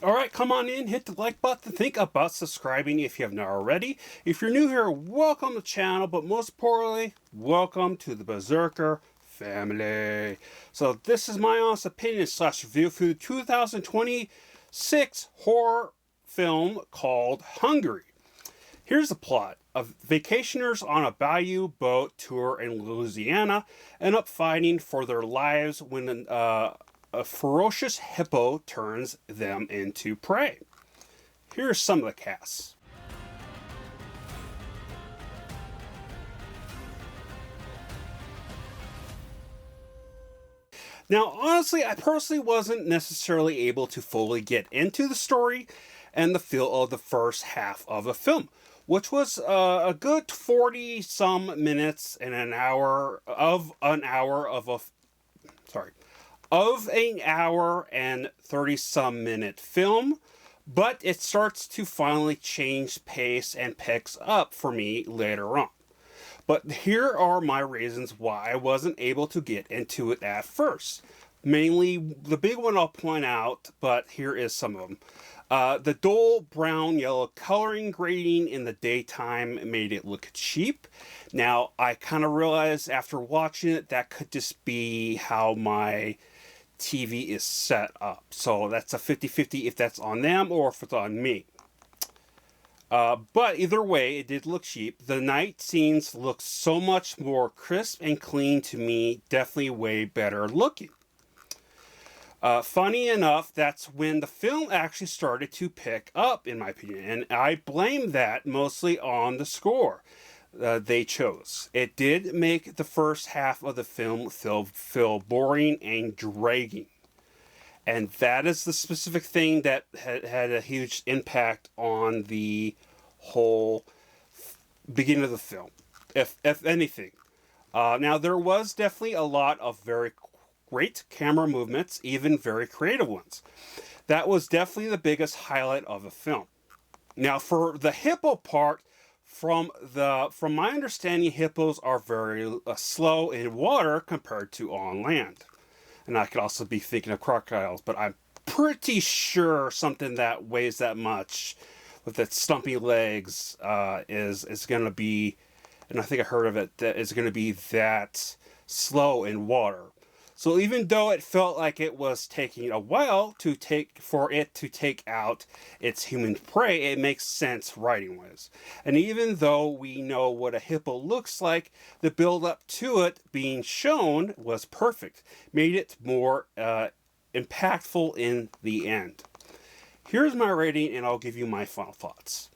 Alright, come on in, hit the like button, think about subscribing if you have not already. If you're new here, welcome to the channel, but most importantly, welcome to the Berserker family. So this is my honest opinion / review for the 2026 horror film called Hungry. Here's the plot. Vacationers on a bayou boat tour in Louisiana end up fighting for their lives when a ferocious hippo turns them into prey. Here's some of the cast. Now, honestly, I personally wasn't necessarily able to fully get into the story and the feel of the first half of the film, which was a good 40-some minutes and an hour and 30-some minute film, but it starts to finally change pace and picks up for me later on. But here are my reasons why I wasn't able to get into it at first. Mainly, the big one I'll point out, but here is some of them. The dull brown-yellow coloring grading in the daytime made it look cheap. Now, I kind of realized after watching it that could just be how my TV is set up. So that's a 50-50 if that's on them or if it's on me. But either way, it did look cheap. The night scenes look so much more crisp and clean to me. Definitely way better looking. Funny enough, that's when the film actually started to pick up, in my opinion. And I blame that mostly on the score they chose. It did make the first half of the film feel boring and dragging. And that is the specific thing that had a huge impact on the whole beginning of the film, if anything. Now, there was definitely a lot of very great camera movements, even very creative ones. That was definitely the biggest highlight of the film. Now, for the hippo part, from my understanding, hippos are very slow in water compared to on land. And I could also be thinking of crocodiles, but I'm pretty sure something that weighs that much with its stumpy legs is going to be, and I think I heard of it, that is going to be that slow in water. So even though it felt like it was taking a while for it to take out its human prey, it makes sense writing-wise. And even though we know what a hippo looks like, the build-up to it being shown was perfect. Made it more impactful in the end. Here's my rating, and I'll give you my final thoughts.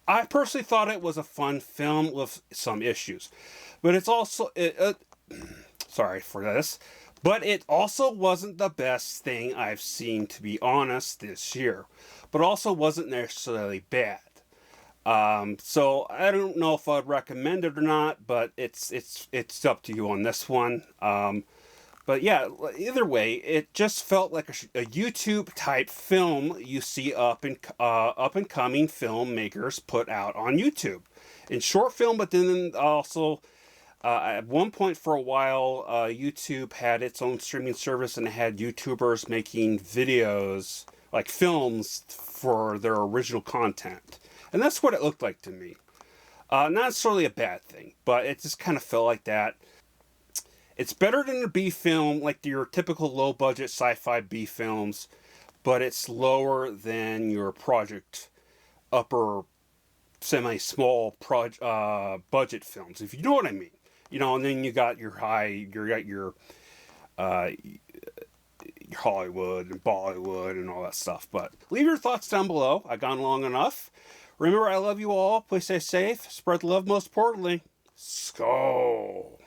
I personally thought it was a fun film with some issues, but it's also sorry for this, but it also wasn't the best thing I've seen, to be honest, this year, but also wasn't necessarily bad. So I don't know if I'd recommend it or not, but it's up to you on this one. But yeah, either way, it just felt like a YouTube type film you see up and coming filmmakers put out on YouTube in short film. But then also at one point for a while, YouTube had its own streaming service and it had YouTubers making videos like films for their original content, and that's what it looked like to me. Not necessarily a bad thing, but it just kind of felt like that. It's better than a B film, like your typical low-budget sci-fi B films, but it's lower than your project upper semi-small budget films, if you know what I mean. You know, and then you got your your Hollywood and Bollywood and all that stuff. But leave your thoughts down below. I've gone long enough. Remember, I love you all. Please stay safe. Spread the love, most importantly. Skull.